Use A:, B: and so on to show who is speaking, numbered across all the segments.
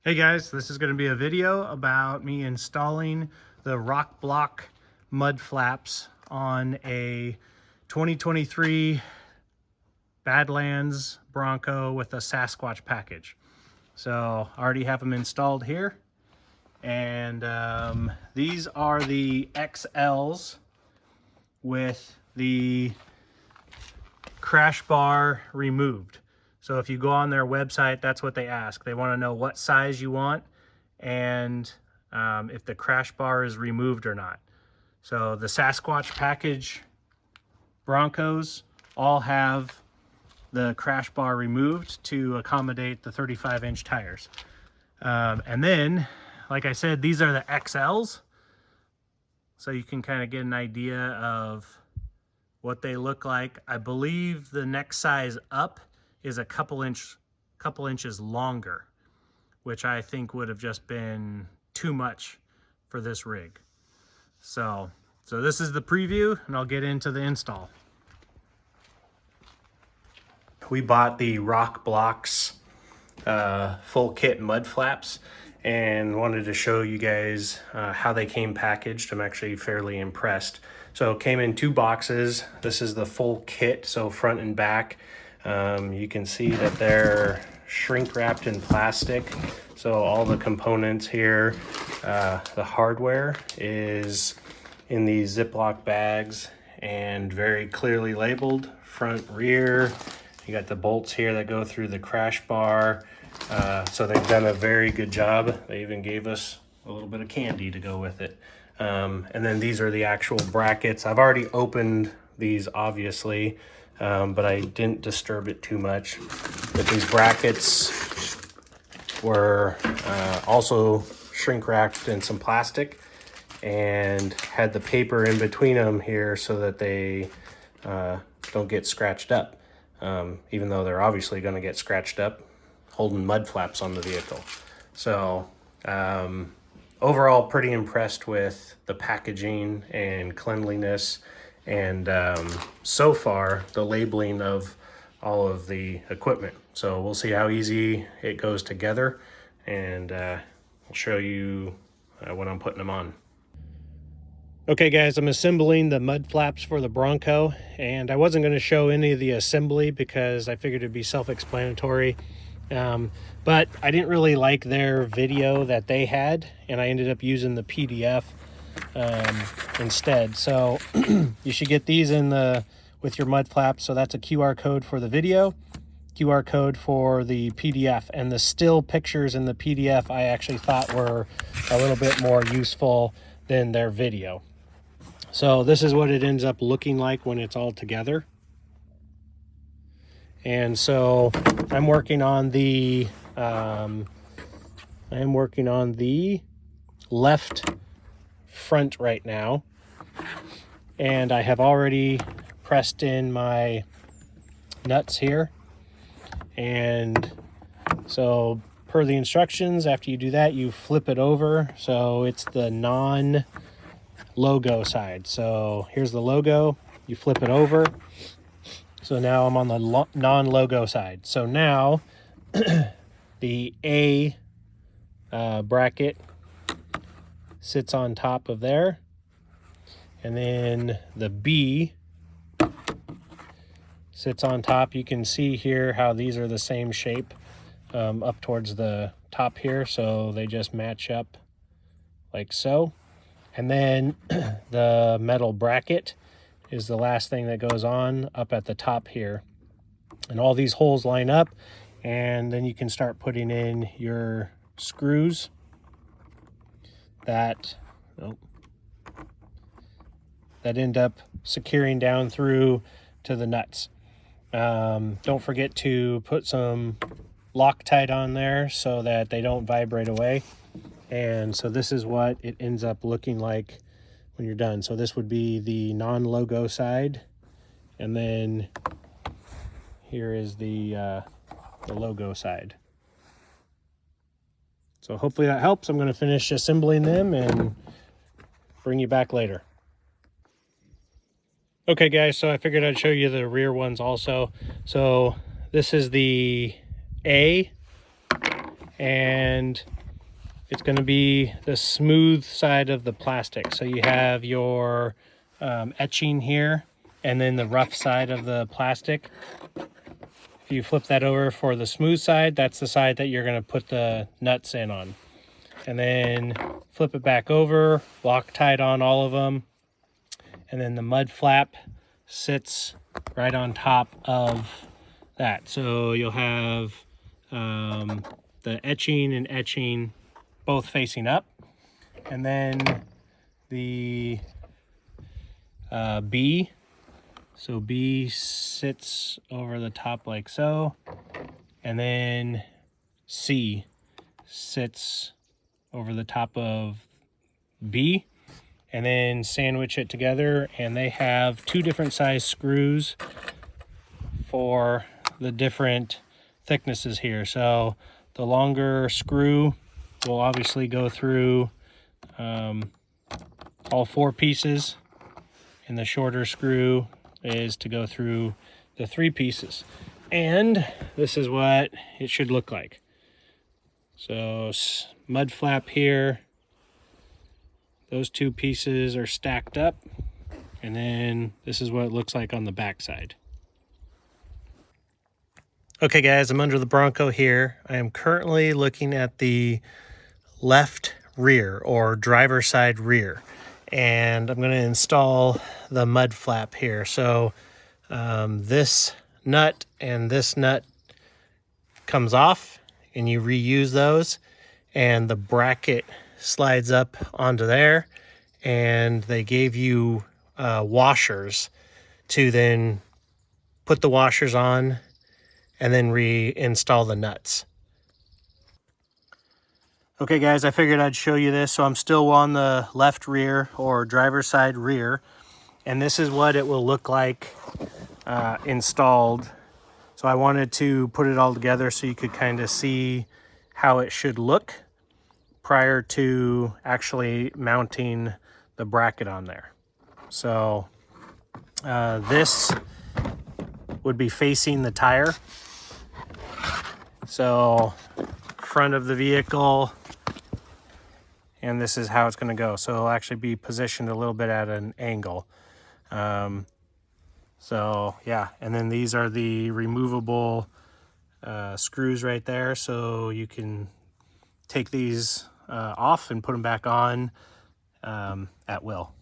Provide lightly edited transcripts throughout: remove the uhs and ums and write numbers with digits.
A: Hey guys, this is going to be a video about me installing the RokBlokz mud flaps on a 2023 Badlands Bronco with a Sasquatch package. So I already have them installed here, and these are the XLs with the crash bar removed. So if you go on their website, that's what they ask. They want to know what size you want and if the crash bar is removed or not. So the Sasquatch package Broncos all have the crash bar removed to accommodate the 35-inch tires. And then, like I said, these are the XLs. So you can kind of get an idea of what they look like. I believe the next size up is a couple inches longer, which I think would have just been too much for this rig. So this is the preview, and I'll get into the install. We bought the RokBlokz full kit mud flaps and wanted to show you guys how they came packaged. I'm actually fairly impressed. So it came in 2 boxes. This is the full kit, so front and back. You can see that they're shrink wrapped in plastic. So all the components here, the hardware is in these Ziploc bags and very clearly labeled, front, rear. You got the bolts here that go through the crash bar. So they've done a very good job. They even gave us a little bit of candy to go with it. And then these are the actual brackets. I've already opened these, obviously, but I didn't disturb it too much. But these brackets were also shrink wrapped in some plastic and had the paper in between them here so that they don't get scratched up, even though they're obviously going to get scratched up holding mud flaps on the vehicle. So overall, pretty impressed with the packaging and cleanliness, and so far the labeling of all of the equipment. So we'll see how easy it goes together, and I'll show you when I'm putting them on. Okay guys, I'm assembling the mud flaps for the Bronco, and I wasn't going to show any of the assembly because I figured it'd be self-explanatory. But I didn't really like their video that they had, and I ended up using the PDF instead. So you should get these with your mud flaps. So that's a QR code for the video, QR code for the PDF, and the still pictures in the PDF I actually thought were a little bit more useful than their video. So this is what it ends up looking like when it's all together. And so I'm working on the left front right now, and I have already pressed in my nuts here. And so per the instructions, after you do that, you flip it over so it's the non-logo side. So here's the logo, you flip it over. So now I'm on the non-logo side. So now the A bracket sits on top of there, and then the B sits on top. You can see here how these are the same shape up towards the top here, so they just match up like so. And then the metal bracket is the last thing that goes on up at the top here, and all these holes line up, and then you can start putting in your screws that end up securing down through to the nuts. Don't forget to put some Loctite on there so that they don't vibrate away. And so this is what it ends up looking like when you're done. So this would be the non-logo side, and then here is the logo side. So hopefully that helps. I'm going to finish assembling them and bring you back later. Okay guys, so I figured I'd show you the rear ones also. So this is the A, and it's going to be the smooth side of the plastic. So you have your etching here, and then the rough side of the plastic. If you flip that over for the smooth side, that's the side that you're going to put the nuts in on. And then flip it back over, Loctite on all of them, and then the mud flap sits right on top of that. So you'll have the etching and etching both facing up, and then the B. So B sits over the top like so, and then C sits over the top of B, and then sandwich it together. And they have two different size screws for the different thicknesses here. So the longer screw will obviously go through all 4 pieces, and the shorter screw is to go through the 3 pieces. And this is what it should look like. So mud flap here, those 2 pieces are stacked up, and then this is what it looks like on the back side. Okay guys, I'm under the Bronco here. I am currently looking at the left rear, or driver side rear, and I'm going to install the mud flap here. So this nut and this nut comes off, and you reuse those, and the bracket slides up onto there, and they gave you washers to then put the washers on and then reinstall the nuts. Okay guys, I figured I'd show you this. So I'm still on the left rear, or driver's side rear, and this is what it will look like installed. So I wanted to put it all together so you could kind of see how it should look prior to actually mounting the bracket on there. So this would be facing the tire. So front of the vehicle, and this is how it's going to go. So it'll actually be positioned a little bit at an angle. So yeah, and then these are the removable screws right there, so you can take these off and put them back on at will.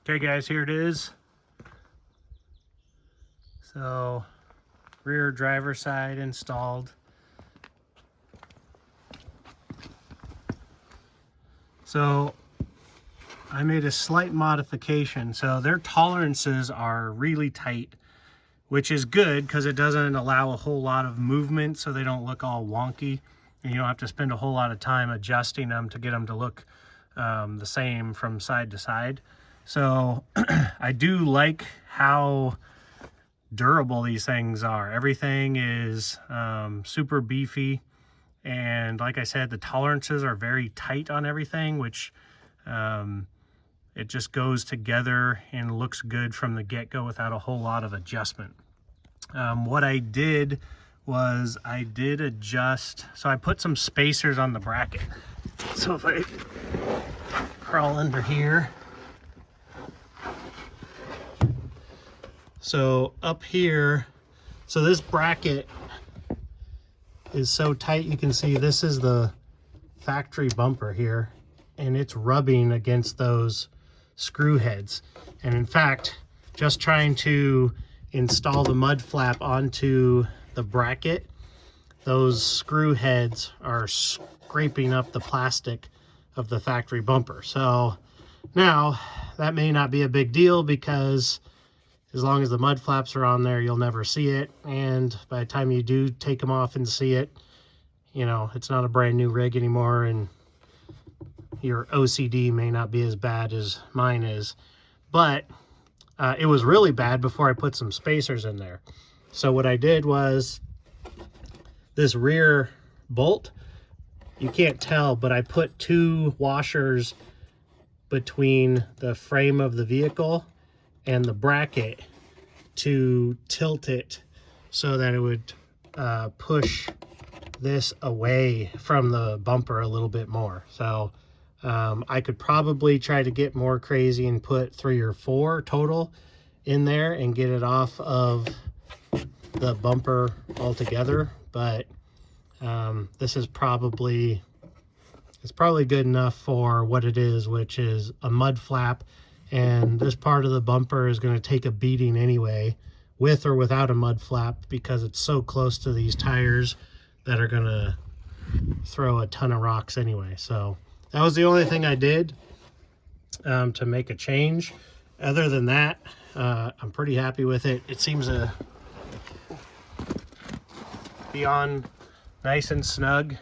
A: Okay guys, here it is. So rear driver side installed. So I made a slight modification. So their tolerances are really tight, which is good because it doesn't allow a whole lot of movement, so they don't look all wonky, and you don't have to spend a whole lot of time adjusting them to get them to look the same from side to side. So I do like how durable these things are. Everything is super beefy, and like I said, the tolerances are very tight on everything, which it just goes together and looks good from the get-go without a whole lot of adjustment. What I did was I did adjust, so I put some spacers on the bracket. So if I crawl under here, so up here, so this bracket is so tight, you can see this is the factory bumper here, and it's rubbing against those screw heads. And in fact, just trying to install the mud flap onto the bracket, those screw heads are scraping up the plastic of the factory bumper. So now that may not be a big deal, because as long as the mud flaps are on there, you'll never see it. And by the time you do take them off and see it, you know, it's not a brand new rig anymore, and your OCD may not be as bad as mine is. But it was really bad before I put some spacers in there. So what I did was, this rear bolt, you can't tell, but I put 2 washers between the frame of the vehicle and the bracket to tilt it so that it would push this away from the bumper a little bit more. So I could probably try to get more crazy and put 3 or 4 total in there and get it off of the bumper altogether, but this is probably good enough for what it is, which is a mud flap, and this part of the bumper is going to take a beating anyway, with or without a mud flap, because it's so close to these tires that are going to throw a ton of rocks anyway. So that was the only thing I did to make a change. Other than that, I'm pretty happy with it. It seems to be on nice and snug,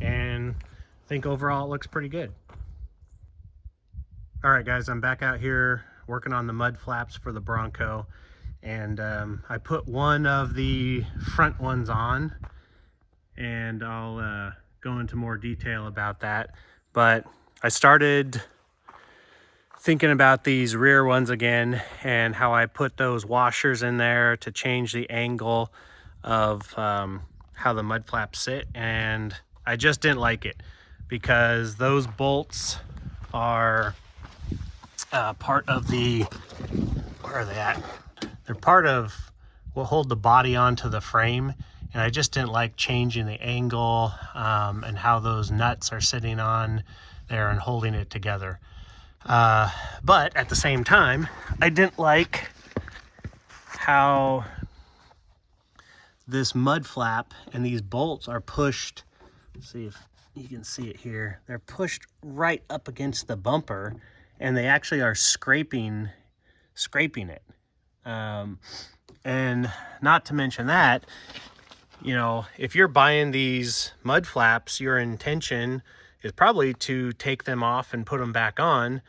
A: and I think overall it looks pretty good. All right, guys, I'm back out here working on the mud flaps for the Bronco, and I put one of the front ones on, and I'll go into more detail about that. But I started thinking about these rear ones again, and how I put those washers in there to change the angle of how the mud flaps sit, and I just didn't like it, because those bolts are part of the, where are they at? They're part of what hold the body onto the frame, and I just didn't like changing the angle and how those nuts are sitting on there and holding it together. But at the same time, I didn't like how this mud flap and these bolts are pushed. Let's see if you can see it here. They're pushed right up against the bumper, and they actually are scraping it. And not to mention that, you know, if you're buying these mud flaps, your intention is probably to take them off and put them back on,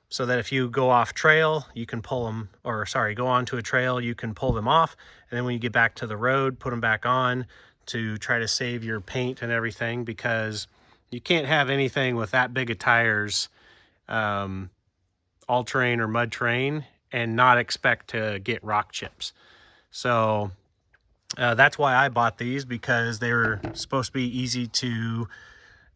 A: so that if you go off trail, you can pull them, or sorry, go onto a trail, you can pull them off, and then when you get back to the road, put them back on to try to save your paint and everything, because you can't have anything with that big of tires, all terrain or mud terrain, and not expect to get rock chips. So that's why I bought these, because they were supposed to be easy to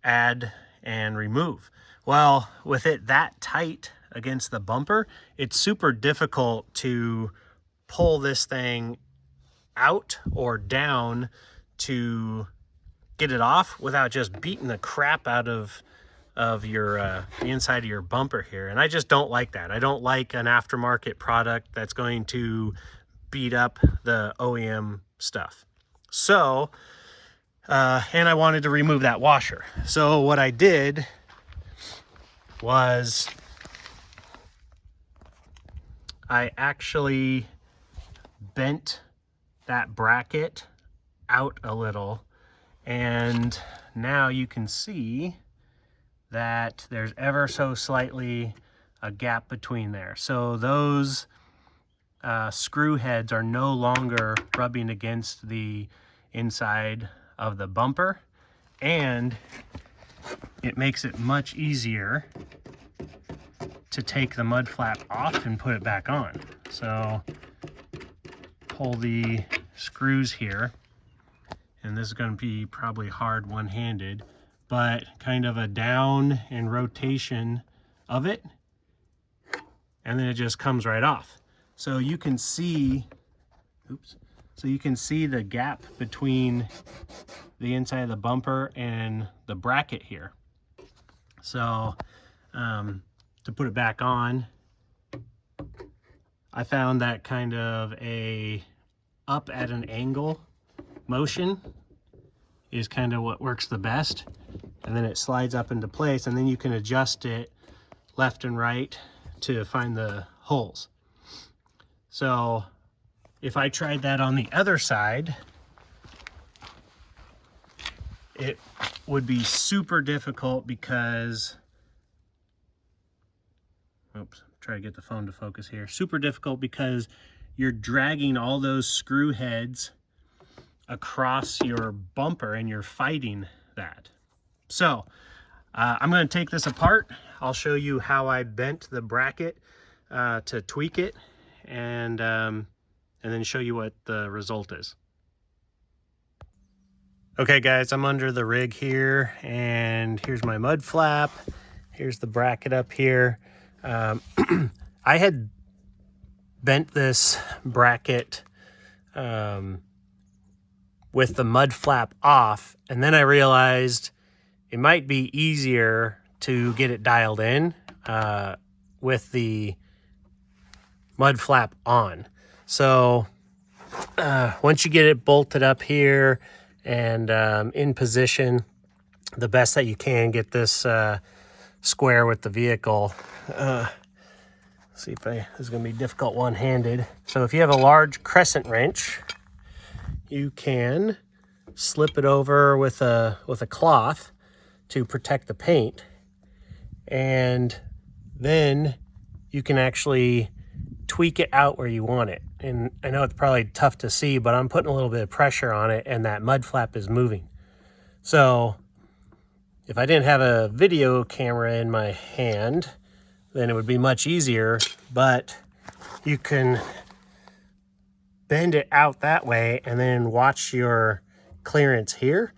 A: add and remove. Well, with it that tight against the bumper, it's super difficult to pull this thing out or down to get it off without just beating the crap out of your the inside of your bumper here. And I just don't like that. I don't like an aftermarket product that's going to beat up the OEM stuff. So and I wanted to remove that washer. So what I did was I actually bent that bracket out a little, and now you can see that there's ever so slightly a gap between there. So those screw heads are no longer rubbing against the inside of the bumper, and it makes it much easier to take the mud flap off and put it back on. So pull the screws here, and this is going to be probably hard one-handed, but kind of a down and rotation of it, and then it just comes right off. So you can see, so you can see the gap between the inside of the bumper and the bracket here. So to put it back on, I found that kind of a up at an angle motion is kind of what works the best, and then it slides up into place, and then you can adjust it left and right to find the holes. So if I tried that on the other side, it would be super difficult, because try to get the phone to focus here. Super difficult because you're dragging all those screw heads across your bumper, and you're fighting that. So I'm going to take this apart. I'll show you how I bent the bracket to tweak it, and then show you what the result is. Okay guys, I'm under the rig here, and here's my mud flap. Here's the bracket up here. I had bent this bracket with the mud flap off, and then I realized it might be easier to get it dialed in with the mud flap on. So once you get it bolted up here and in position the best that you can, get this square with the vehicle. See if this is going to be difficult one-handed. So if you have a large crescent wrench, you can slip it over with a cloth to protect the paint, and then you can actually tweak it out where you want it. And I know it's probably tough to see, but I'm putting a little bit of pressure on it, and that mud flap is moving. So if I didn't have a video camera in my hand, then it would be much easier, but you can bend it out that way and then watch your clearance here,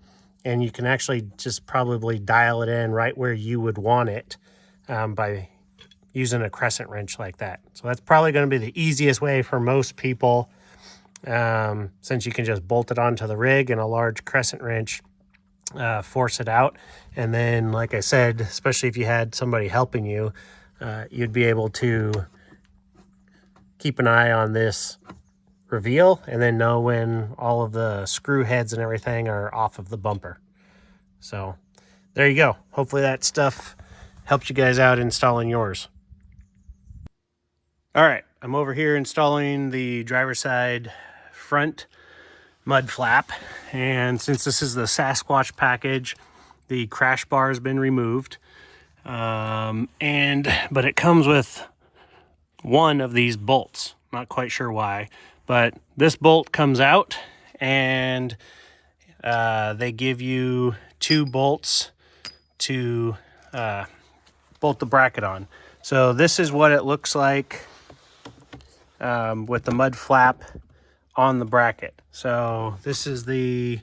A: and you can actually just probably dial it in right where you would want it by using a crescent wrench like that. So that's probably going to be the easiest way for most people, since you can just bolt it onto the rig and a large crescent wrench force it out. And then, like I said, especially if you had somebody helping you, you'd be able to keep an eye on this reveal and then know when all of the screw heads and everything are off of the bumper. So there you go. Hopefully that stuff helps you guys out installing yours. All right, I'm over here installing the driver's side front mud flap, and since this is the Sasquatch package, the crash bar has been removed. But it comes with one of these bolts. Not quite sure why, but this bolt comes out, and they give you 2 bolts to bolt the bracket on. So this is what it looks like with the mud flap on the bracket. So this is the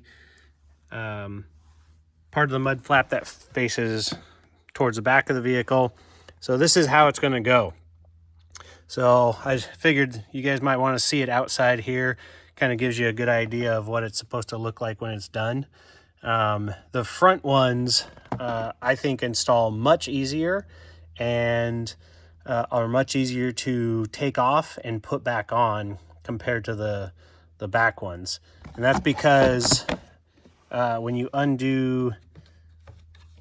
A: part of the mud flap that faces towards the back of the vehicle. So this is how it's going to go. So I figured you guys might want to see it outside here. Kind of gives you a good idea of what it's supposed to look like when it's done. The front ones, I think, install much easier and are much easier to take off and put back on compared to the back ones. And that's because when you undo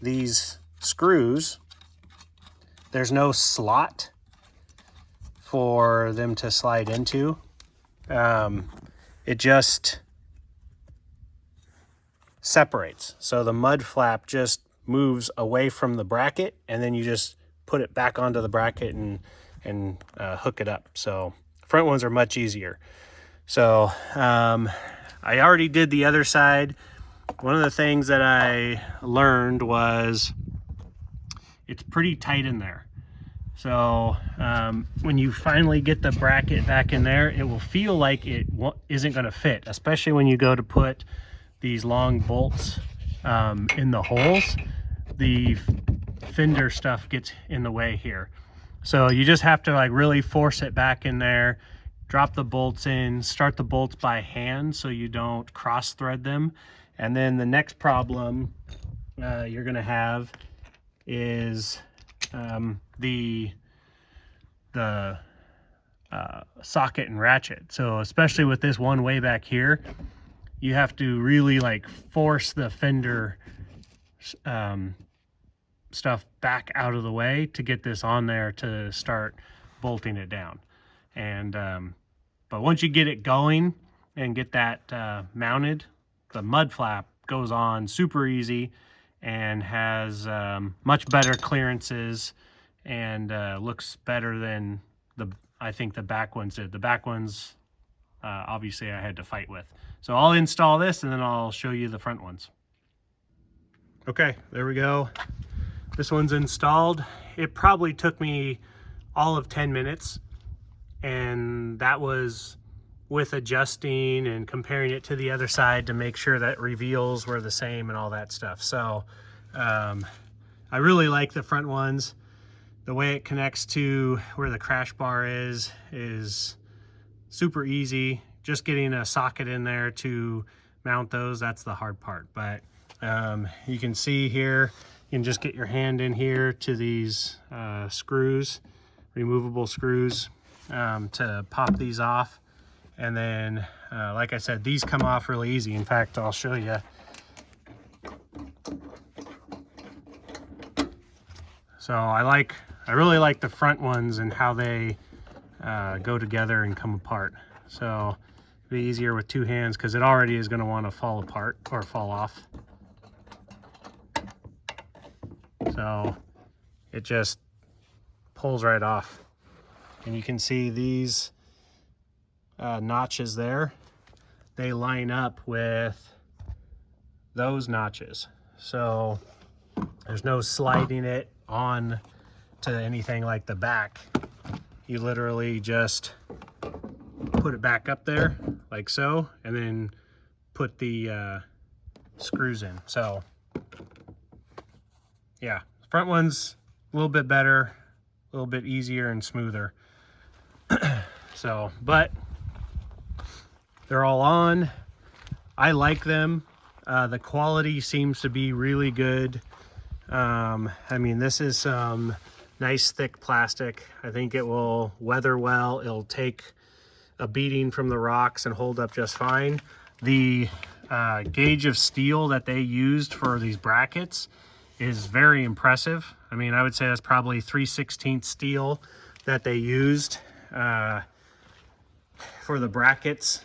A: these screws, there's no slot for them to slide into. It just separates. So the mud flap just moves away from the bracket, and then you just put it back onto the bracket and hook it up. So front ones are much easier. So I already did the other side. One of the things that I learned was it's pretty tight in there. So when you finally get the bracket back in there, it will feel like it isn't going to fit, especially when you go to put these long bolts in the holes. The fender stuff gets in the way here. So you just have to like really force it back in there, drop the bolts in, start the bolts by hand so you don't cross thread them. And then the next problem you're going to have is the socket and ratchet. So especially with this one way back here, you have to really like force the fender stuff back out of the way to get this on there to start bolting it down. And but once you get it going and get that mounted, the mud flap goes on super easy and has much better clearances and looks better than I think the back ones did. The back ones obviously I had to fight with. So I'll install this and then I'll show you the front ones. Okay, there we go. This one's installed. It probably took me all of 10 minutes, and that was with adjusting and comparing it to the other side to make sure that reveals were the same and all that stuff. So I really like the front ones. The way it connects to where the crash bar is super easy. Just getting a socket in there to mount those, that's the hard part. But you can see here, you can just get your hand in here to these screws, removable screws, to pop these off. And then, like I said, these come off really easy. In fact, I'll show you. So I really like the front ones and how they go together and come apart. So it'll be easier with two hands because it already is going to want to fall apart or fall off. So it just pulls right off. And you can see these notches there, they line up with those notches. So there's no sliding it on to anything like the back. You literally just put it back up there like so, and then put the screws in. So yeah, front one's a little bit better, a little bit easier and smoother. So, but they're all on. I like them. The quality seems to be really good. I mean, this is some nice thick plastic. I think it will weather well. It'll take a beating from the rocks and hold up just fine. The gauge of steel that they used for these brackets is very impressive. I mean, I would say that's probably 3/16 steel that they used for the brackets.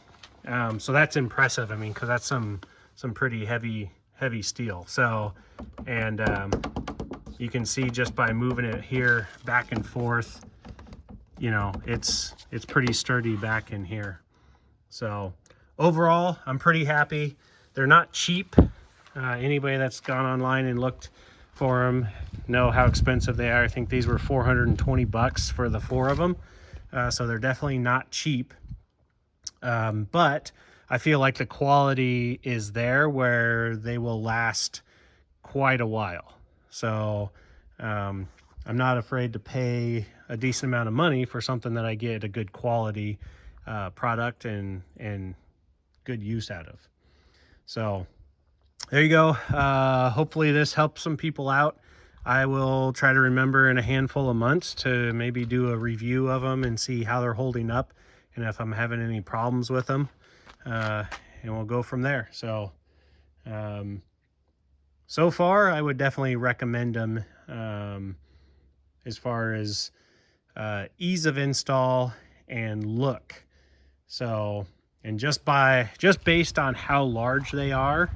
A: So that's impressive. I mean, because that's some pretty heavy steel. So, and you can see just by moving it here back and forth, you know, it's pretty sturdy back in here. So overall, I'm pretty happy. They're not cheap. Anybody that's gone online and looked for them know how expensive they are. I think these were 420 bucks for the 4 of them. So they're definitely not cheap. But I feel like the quality is there where they will last quite a while. So I'm not afraid to pay a decent amount of money for something that I get a good quality product and good use out of. So there you go. Hopefully this helps some people out. I will try to remember in a handful of months to maybe do a review of them and see how they're holding up and if I'm having any problems with them. And we'll go from there. So, so far, I would definitely recommend them as far as ease of install and look. So, and just based on how large they are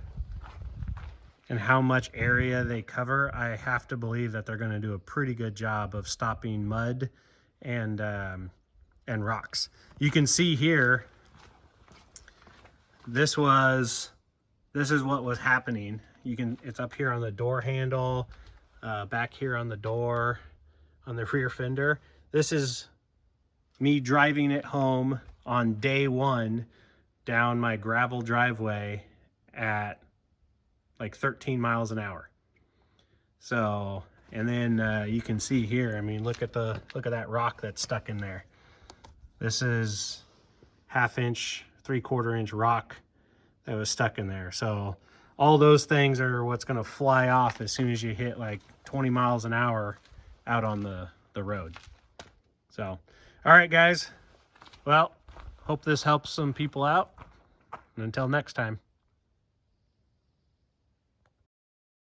A: and how much area they cover, I have to believe that they're going to do a pretty good job of stopping mud and rocks. You can see here, this is what was happening. It's up here on the door handle, back here on the door, on the rear fender. This is me driving it home on day 1 down my gravel driveway at like 13 miles an hour. So, and then you can see here, I mean, look at that rock that's stuck in there. This is 1/2 inch, 3/4 inch rock that was stuck in there. So all those things are what's going to fly off as soon as you hit like 20 miles an hour out on the road. So, all right, guys. Well, hope this helps some people out. And until next time.